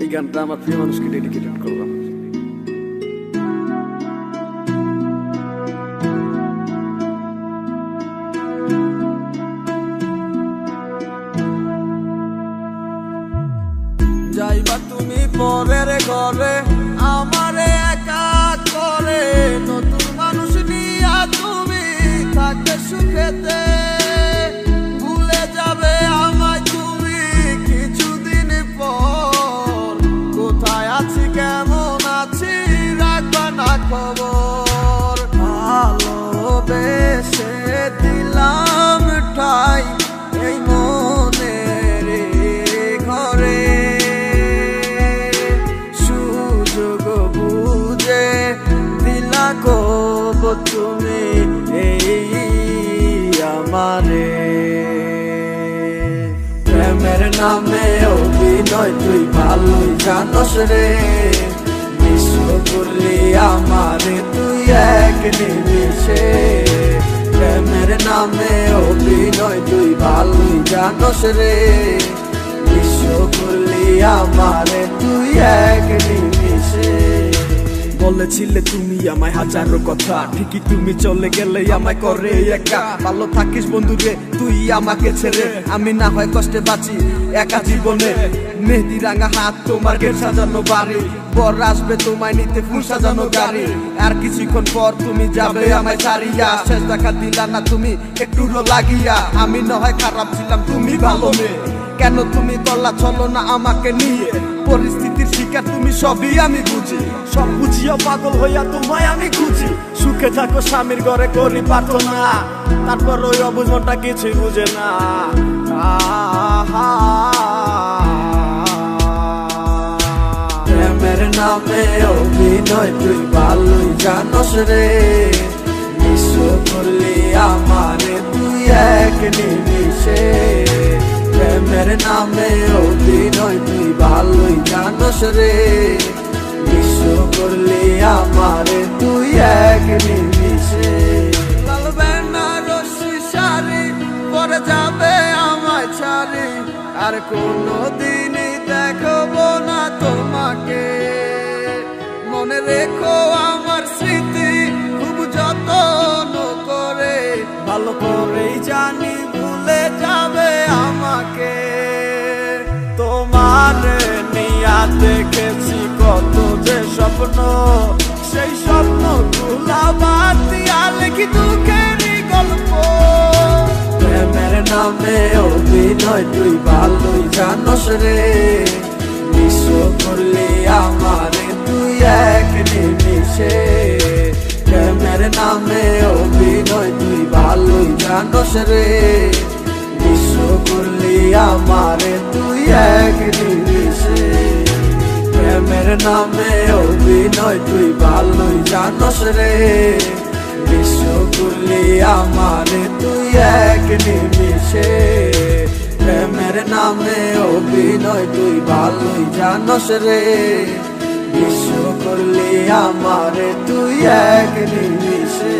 এই গানটা আমার প্রিয় মানুষকে ডেডিকেটেড করলাম। যাইবা তুমি পরের ঘরে আমারে একা করে, নতুন মানুষ নিয়া তুমি থাকবে সুখেতে, ভুলে যাবে আমায় তুমি কিছুদিন পর, কোথায় আছি কেমন আছি রাখবা না খবর। ভালোবেসে দিলাম ঠাই এই মনের ঘরে, সুযোগ বুঝে দিলা কব তুমি এই আমারে। প্রেমের নামে অভিনয় তুই ভালোই জানস রে, বিশ্ব করলি আমারে তুই এক নিমিষে। প্রেমের নামে অভিনয় তুই ভালোই জানস রে, বিশ্ব করলি আমারে তুই এক নিমিষে। বলেছিলে তুমি আমায় হাজারো কথা, ঠিকই তুমি চলে গেলে আমায় করে একা। ভালো থাকিস বন্ধুরে তুই আমাকে ছেড়ে, আমি না হয় কষ্টে বাঁচি একা জীবনে। মেহেদি রাঙা হাত তোমার গেট সাজানো বাড়ি, বর আসবে তোমায় নিতে ফুল সাজানো গাড়ি। আর কিছুক্ষণ পর তুমি যাবে আমায় ছাড়িয়া, শেষ দেখা দিলা না তুমি একটু লাগিয়া। আমি না হয় খারাপ ছিলাম তুমি ভালো মেয়ে, কেন তুমি বললা চলো না আমাকে নিয়ে। পরিস্থিতির শিকার তুমি সবই আমি বুঝি, সব বুঝিও পাগল হইয়া তোমায় আমি খুঁজি। সুখে থাকো স্বামীর ঘরে করি প্রার্থনা, তারপর ওই অবুঝ মনটা কিছুই বুঝে না। প্রেমের নামে অভিনয় তুই ভালোই জানস রে, বিশ্ব করলি আমারে তুই এক নিমিষে। প্রেমের নামে অভিনয় তুই ভালোই জানস রে, বিশ্ব করলি আমারে তুই এক নিমিষে। লাল বেনারসি শাড়ি পরে যাবে আমায় ছাড়ি, আর কোনোদিনই দেখবো না তোমাকে। মনে রেখো আমার স্মৃতি খুব যত্ন করে, ভালো করেই জানি ভুলে যাবে আমাকে। তোমার নিয়া দেখেছি কত যে স্বপ্ন, সেই স্বপ্ন গুলা বাদ দিয়া লিখি দুঃখেরই গল্প। প্রেমের নামে অভিনয় তুই ভালোই জানস রে, বিশ্ব করলি আমারে তুই এক নিমিষে। প্রেমের নামে অভিনয় তুই ভালোই জানস রে, বিশ্ব করলি আমারে তুই এক নিমিষে। প্রেমের নামে অভিনয় তুই ভালোই জানস রে, বিশ্ব করলি আমারে তুই এক নিমিষে। প্রেমের নামে অভিনয় তুই ভালোই জানস রে, বিশ্ব করলি আমারে তুই এক নিমিষে।